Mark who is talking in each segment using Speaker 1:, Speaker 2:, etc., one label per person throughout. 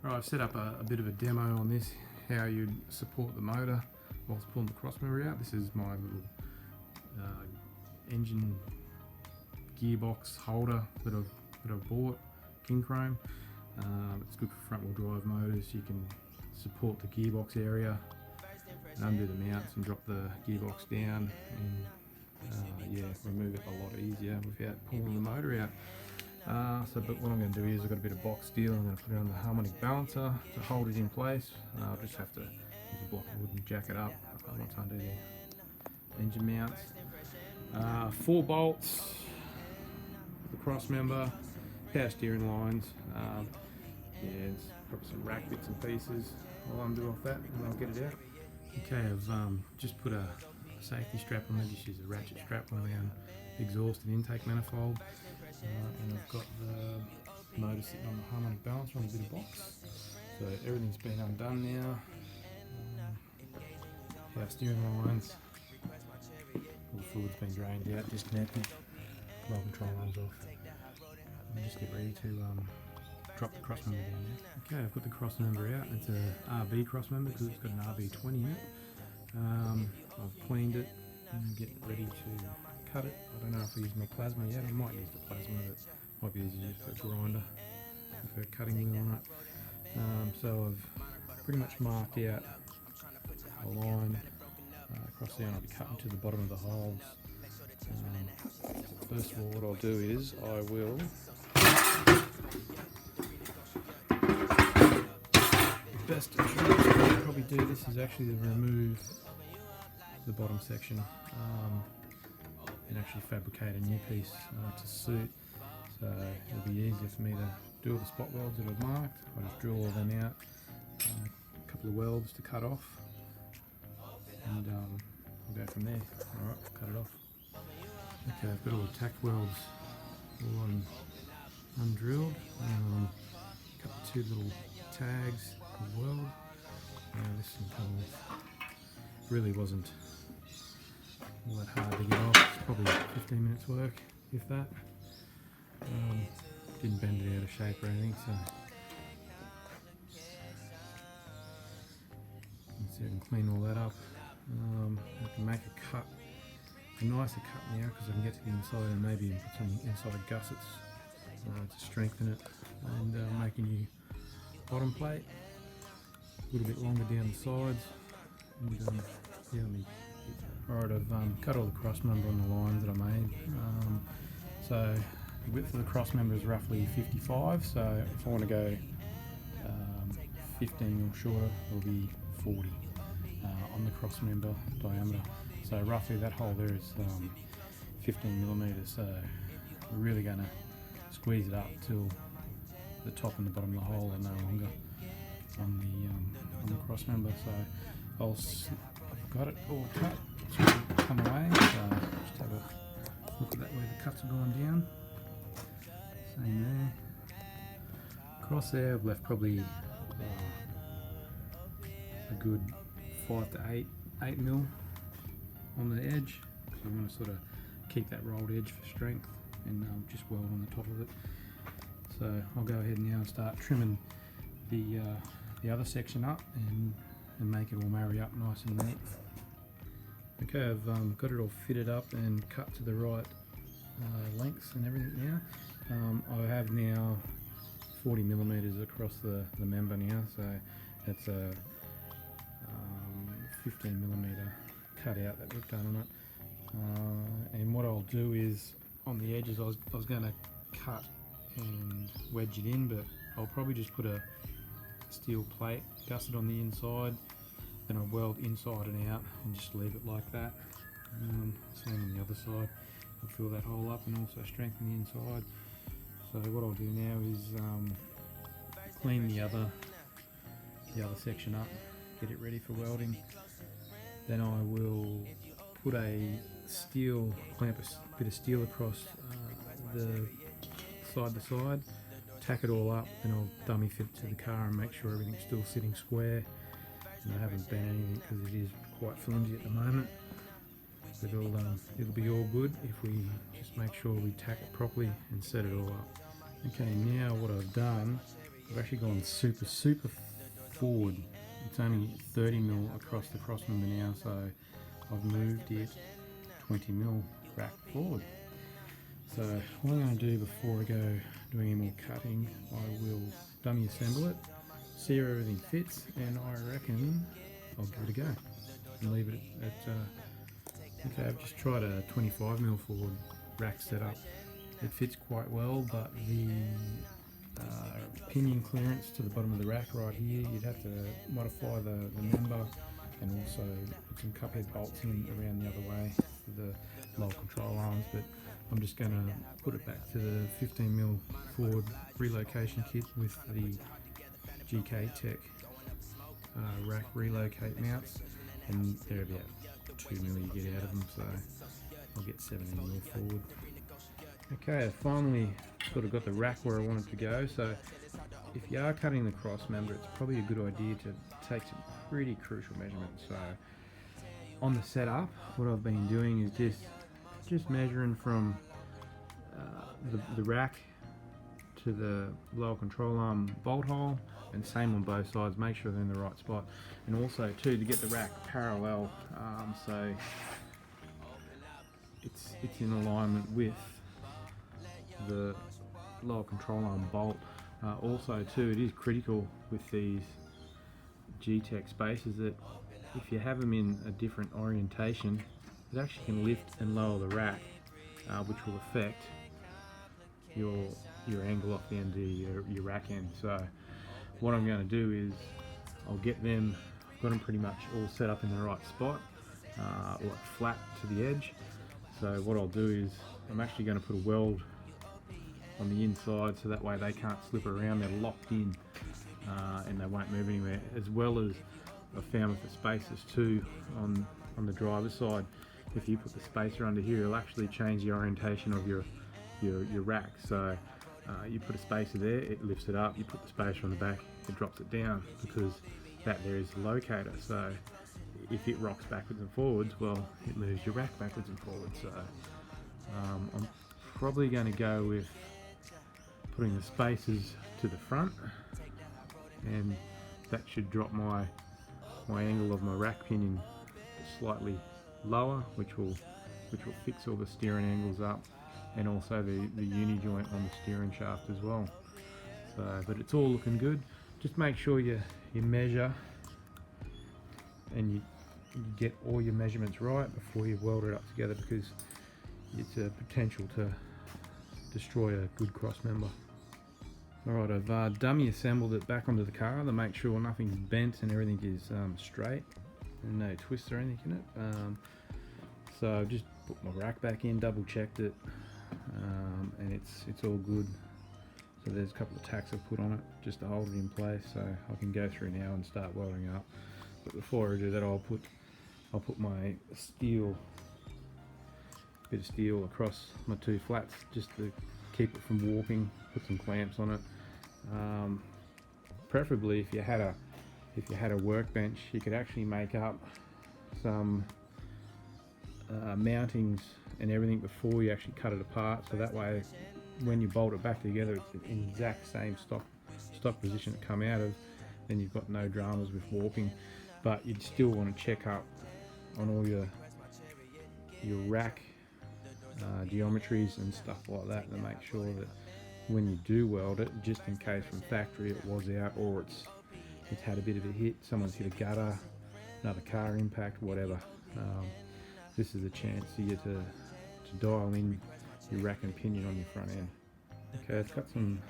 Speaker 1: Right, I've set up a bit of a demo on this, how you'd support the motor whilst pulling the crossmember out. This is my little engine gearbox holder that I've bought, King Chrome. It's good for front wheel drive motors. You can support the gearbox area, undo the mounts and drop the gearbox down, and yeah, remove it a lot easier without pulling the motor out. But what I'm going to do is I've got a bit of box steel. I'm going to put it on the harmonic balancer to hold it in place. I'll just have to use a block of wood and jack it up once I undo the engine mounts. 4 bolts, the cross member, power steering lines. Yeah, it's probably some rack bits and pieces. I'll undo off that and I'll get it out. Okay, I've just put a safety strap on there. Just use a ratchet strap around exhaust and intake manifold. And I've got the motor sitting on the harmonic balancer on a bit of box. So everything's been undone now. Power steering lines. All the fluid's been drained out, disconnected. Motor control lines off. And just get ready to drop the crossmember down there. Okay, I've got the crossmember out. It's a RB crossmember because it's got an RB20 in it. I've cleaned it and getting ready to cut it. I don't know if I use my plasma yet. I might use the plasma, but it might be easier for a grinder with a cutting wheel on it. So I've pretty much marked out a line across there, and I'll be cutting to the bottom of the holes. First of all, what I'll do is I will the best I should probably do this is actually to remove the bottom section. And actually fabricate a new piece to suit, so it'll be easier for me to do all the spot welds that I've marked. I'll just drill all them out, a couple of welds to cut off, and I'll go from there. Alright, cut it off. Okay, I've got all the tack welds all undrilled. Cut the 2 little tags of weld. Now this can come off. Really wasn't all that hard to get off. It's probably 15 minutes work, if that. Didn't bend it out of shape or anything, so I can clean all that up. I can make a cut, a nicer cut now, because I can get to the inside and maybe put some inside gussets to strengthen it, and make a new bottom plate, a little bit longer down the sides, and yeah, Alright, I've cut all the crossmember on the lines that I made. So the width of the crossmember is roughly 55, so if I want to go 15mm shorter, it'll be 40 on the crossmember diameter. So roughly that hole there is 15mm, so we're really going to squeeze it up till the top and the bottom of the hole are no longer on the crossmember. So I've got it all cut. Come away, so just have a look at that where the cuts are going down. Same there. Across there I've left probably a good 5 to 8mm on the edge, because I want to sort of keep that rolled edge for strength, and just weld on the top of it. So I'll go ahead now and start trimming the other section up and make it all marry up nice and neat. Okay, I've got it all fitted up and cut to the right lengths and everything now. I have now 40mm across the member now, so that's a 15mm cutout that we've done on it. And what I'll do is, on the edges I was going to cut and wedge it in, but I'll probably just put a steel plate gusset on the inside, then I'll weld inside and out and just leave it like that. Same on the other side. I'll fill that hole up and also strengthen the inside. So what I'll do now is clean the other section up, get it ready for welding. Then I will put clamp a bit of steel across the side to side, tack it all up, then I'll dummy fit it to the car and make sure everything's still sitting square. And I haven't bent anything because it is quite flimsy at the moment. But it'll be all good if we just make sure we tack it properly and set it all up. Okay, now what I've done I've actually gone super forward. It's only 30mm across the crossmember now, so I've moved it 20mm rack forward. So what I'm going to do before I go doing any more cutting, I will dummy assemble it, see how everything fits, and I reckon I'll give it a go and leave it at okay, I've just tried a 25mm forward rack setup. It fits quite well, but the pinion clearance to the bottom of the rack right here, you'd have to modify the member and also put some cup head bolts in around the other way for the lower control arms, but I'm just going to put it back to the 15mm forward relocation kit with the GK Tech Rack Relocate mounts, and they're about 2mm you get out of them, so I'll get 17mm forward. Okay, I finally sort of got the rack where I wanted to go, so if you are cutting the cross member, it's probably a good idea to take some pretty crucial measurements. So on the setup, what I've been doing is just measuring from the rack to the lower control arm bolt hole, and same on both sides, make sure they're in the right spot, and also too to get the rack parallel, so it's in alignment with the lower control arm bolt. Also too, it is critical with these G-Tech spacers that if you have them in a different orientation, it actually can lift and lower the rack, which will affect your angle off the end of your rack end. So what I'm going to do is I'll get them, I've got them pretty much all set up in the right spot, like flat to the edge. So what I'll do is I'm actually going to put a weld on the inside, so that way they can't slip around, they're locked in, and they won't move anywhere. As well as I found with the spacers too, on the driver's side, if you put the spacer under here, it'll actually change the orientation of your rack. So you put a spacer there, it lifts it up, you put the spacer on the back, it drops it down, because that there is the locator. So if it rocks backwards and forwards, well, it moves your rack backwards and forwards. So I'm probably going to go with putting the spacers to the front, and that should drop my angle of my rack pinion slightly lower, which will fix all the steering angles up, and also the uni joint on the steering shaft as well. So, but it's all looking good. Just make sure you measure and you get all your measurements right before you weld it up together, because it's a potential to destroy a good cross member. Alright, I've dummy assembled it back onto the car to make sure nothing's bent and everything is straight and no twists or anything in it. So I've just put my rack back in, double checked it, and it's all good. So there's a couple of tacks I've put on it just to hold it in place, so I can go through now and start welding up. But before I do that, I'll put my bit of steel across my two flats just to keep it from warping. Put some clamps on it. Preferably if you had a workbench, you could actually make up some mountings and everything before you actually cut it apart, so that way when you bolt it back together, it's in the exact same stock position it come out of. Then you've got no dramas with warping. But you'd still want to check up on all your rack geometries and stuff like that, to make sure that when you do weld it, just in case from factory it was out, or it's had a bit of a hit, someone's hit a gutter, another car impact, whatever, this is a chance for you to dial in your rack and pinion on your front end. Okay, it's got some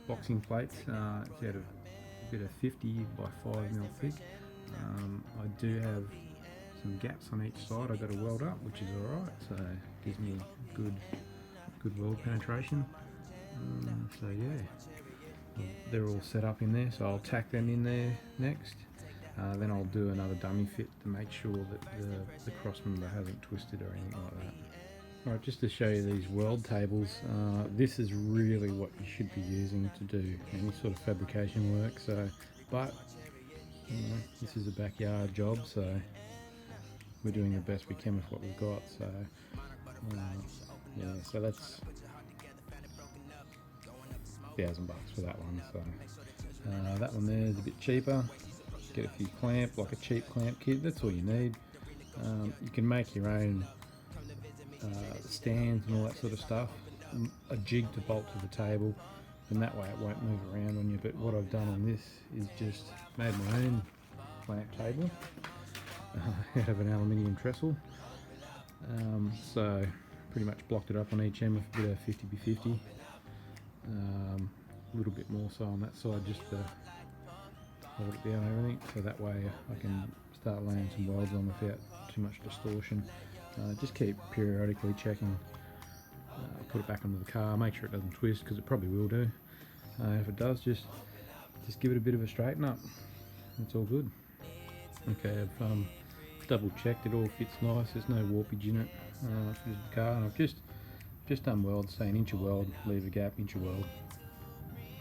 Speaker 1: boxing plates. It's out of a bit of 50 by 5mm thick. I do have some gaps on each side I've got to weld up, which is alright, so it gives me good weld penetration. So yeah, they're all set up in there, so I'll tack them in there next. Then I'll do another dummy fit to make sure that the cross member hasn't twisted or anything like that. Alright, just to show you these weld tables, this is really what you should be using to do any sort of fabrication work. So, but you know, this is a backyard job, so we're doing the best we can with what we've got. So yeah, so that's $1,000 for that one. So That one there is a bit cheaper. Get a few clamp, like a cheap clamp kit, that's all you need. You can make your own stands and all that sort of stuff. A jig to bolt to the table, and that way it won't move around on you. But what I've done on this is just made my own clamp table out of an aluminium trestle. So pretty much blocked it up on each end with a bit of 50x50. A little bit more so on that side, just to hold it down and everything, so that way I can start laying some welds on without too much distortion. Just keep periodically checking. Put it back onto the car, make sure it doesn't twist, because it probably will do. If it does, just give it a bit of a straighten up. It's all good. Okay, I've double checked, it all fits nice, there's no warpage in it for the car, and I've just done welds, say an inch of weld, leave a gap, inch of weld,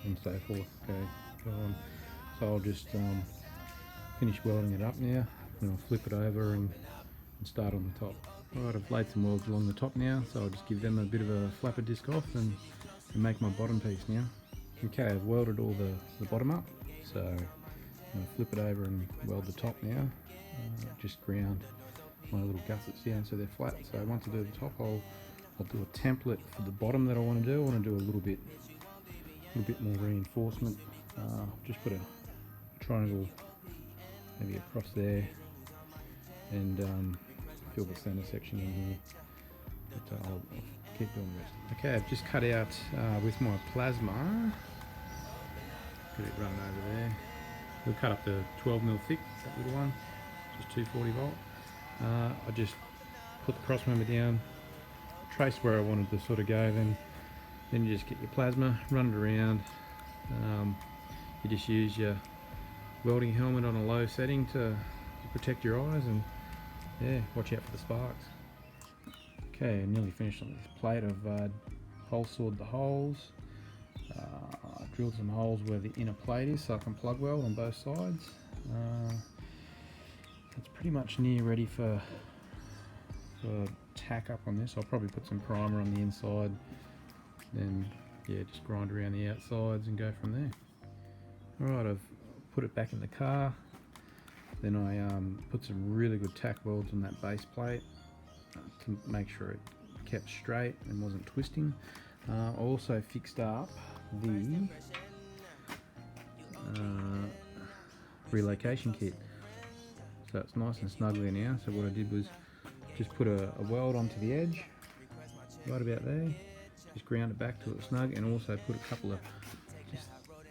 Speaker 1: and so forth. Okay, go on. So I'll just finish welding it up now, and I'll flip it over and start on the top. Alright, I've laid some welds along the top now, so I'll just give them a bit of a flapper disc off and make my bottom piece now. Okay, I've welded all the bottom up, so I'll flip it over and weld the top now. Just ground my little gussets down so they're flat. So once I do the top, I'll do a template for the bottom that I want to do. I want to do a little bit more reinforcement. Just put a triangle maybe across there, and fill the center section in here. But I'll keep doing the rest. Okay, I've just cut out with my plasma. Get it running over there. We'll cut up the 12mm thick, that little one, just 240 volt. I just put the cross member down, trace where I wanted to sort of go, then you just get your plasma, run it around. You just use your welding helmet on a low setting to protect your eyes, and yeah, watch out for the sparks. Okay, I'm nearly finished on this plate. I've hole sawed the holes, drilled some holes where the inner plate is so I can plug weld on both sides. It's pretty much near ready for tack up on this. I'll probably put some primer on the inside, then yeah, just grind around the outsides and go from there. Alright, I've put it back in the car. Then I put some really good tack welds on that base plate to make sure it kept straight and wasn't twisting. I also fixed up the relocation kit, so it's nice and snug there now. So what I did was just put a weld onto the edge, right about there, just ground it back to it snug, and also put a couple of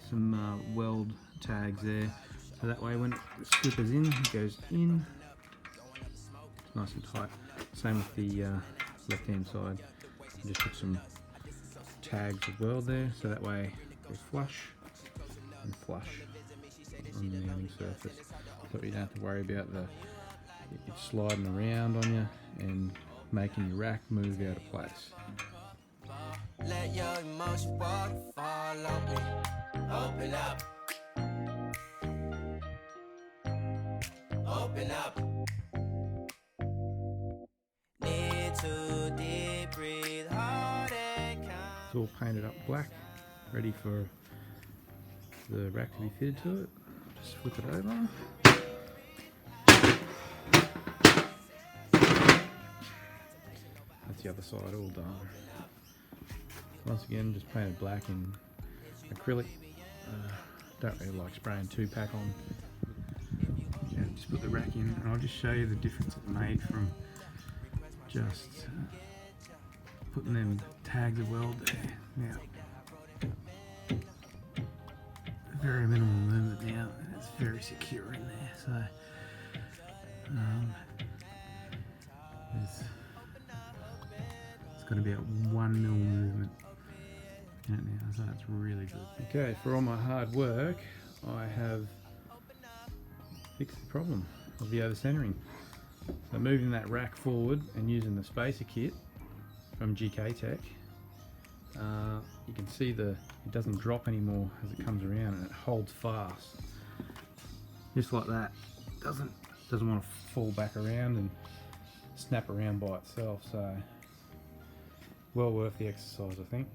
Speaker 1: some weld tags there, so that way when it slippers in, it goes in. It's nice and tight. Same with the left hand side. Just put some tags of weld there, so that way they're flush and flush on the mounting surface, so you don't have to worry about it sliding around on you and making your rack move out of place.
Speaker 2: Let your emotions waterfall on me. Open up. Open up. Need to deep breathe hard and calm.
Speaker 1: It's all painted up black, ready for the rack to be fitted to it. Just flip it over. That's the other side all done. Once again, just painted black in acrylic. Don't really like spraying 2-pack on. Yeah, just put the rack in, and I'll just show you the difference it made from just putting them tags of weld there. Now, very minimal movement now, and it's very secure in there. So it's got about 1 mil movement in it now, so that's really good. Okay, for all my hard work, I have fixed the problem of the over-centering. So moving that rack forward and using the spacer kit from GK Tech, you can see it doesn't drop anymore as it comes around, and it holds fast, just like that. Doesn't want to fall back around and snap around by itself. So well worth the exercise, I think.